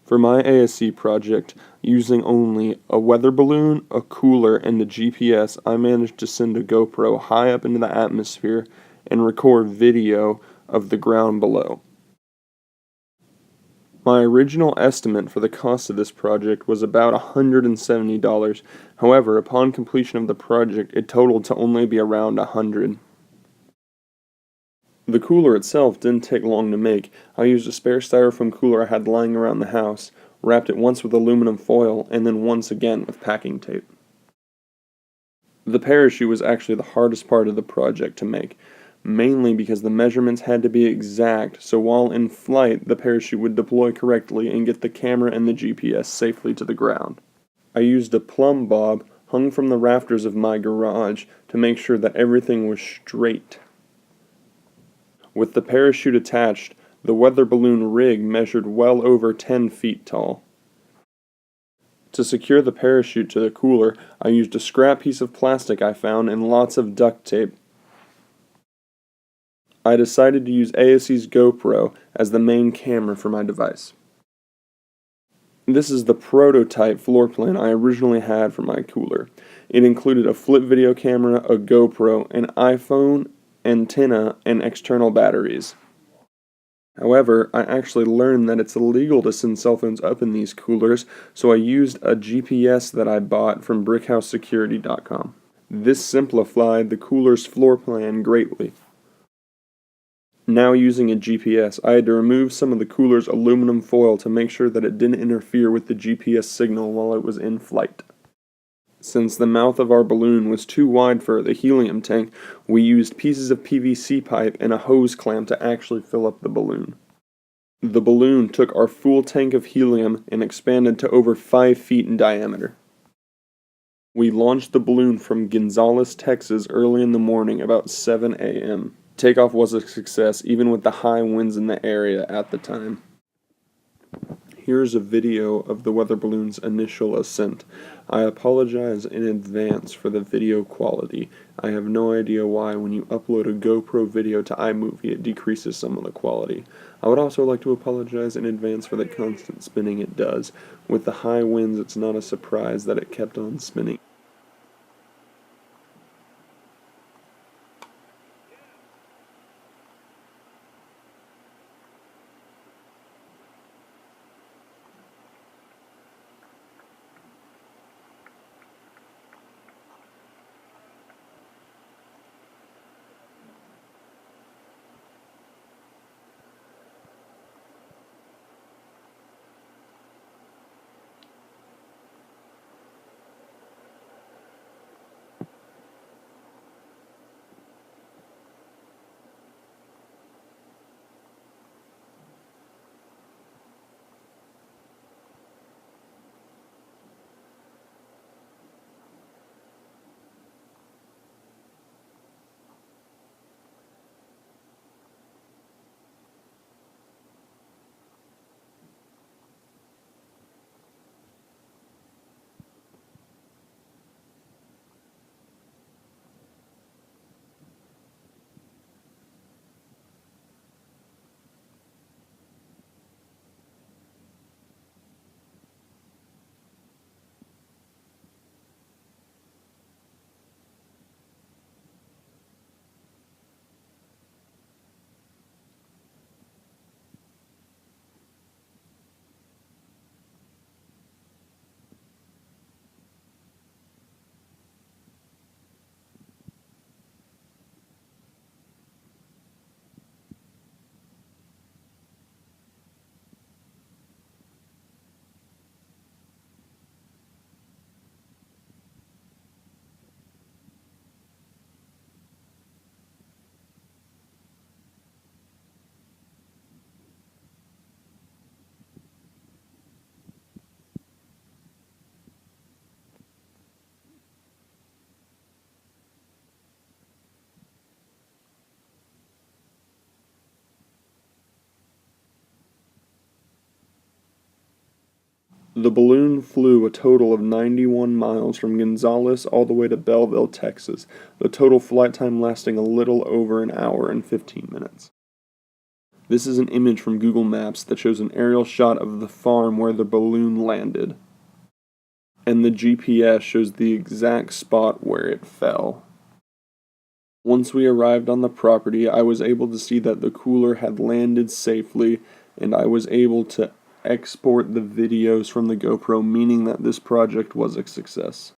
For my ASC project, using only a weather balloon, a cooler, and a GPS, I managed to send a GoPro high up into the atmosphere and record video of the ground below. My original estimate for the cost of this project was about $170. However, upon completion of the project, it totaled to only be around $100. The cooler itself didn't take long to make. I used a spare styrofoam cooler I had lying around the house, wrapped it once with aluminum foil, and then once again with packing tape. The parachute was actually the hardest part of the project to make, mainly because the measurements had to be exact, so while in flight, the parachute would deploy correctly and get the camera and the GPS safely to the ground. I used a plumb bob hung from the rafters of my garage to make sure that everything was straight. With the parachute attached, the weather balloon rig measured well over 10 feet tall. To secure the parachute to the cooler, I used a scrap piece of plastic I found and lots of duct tape. I decided to use ASC's GoPro as the main camera for my device. This is the prototype floor plan I originally had for my cooler. It included a flip video camera, a GoPro, an iPhone, antenna, and external batteries. However, I actually learned that it's illegal to send cell phones up in these coolers, so I used a GPS that I bought from BrickHouseSecurity.com. This simplified the cooler's floor plan greatly. Now using a GPS, I had to remove some of the cooler's aluminum foil to make sure that it didn't interfere with the GPS signal while it was in flight. Since the mouth of our balloon was too wide for the helium tank, we used pieces of PVC pipe and a hose clamp to actually fill up the balloon. The balloon took our full tank of helium and expanded to over 5 feet in diameter. We launched the balloon from Gonzales, Texas early in the morning, about 7 a.m. Takeoff was a success even with the high winds in the area at the time. Here's a video of the weather balloon's initial ascent. I apologize in advance for the video quality. I have no idea why when you upload a GoPro video to iMovie it decreases some of the quality. I would also like to apologize in advance for the constant spinning it does. With the high winds, it's not a surprise that it kept on spinning. The balloon flew a total of 91 miles from Gonzales all the way to Belleville, Texas, the total flight time lasting a little over an hour and 15 minutes. This is an image from Google Maps that shows an aerial shot of the farm where the balloon landed. And the GPS shows the exact spot where it fell. Once we arrived on the property, I was able to see that the cooler had landed safely, and I was able to export the videos from the GoPro, meaning that this project was a success.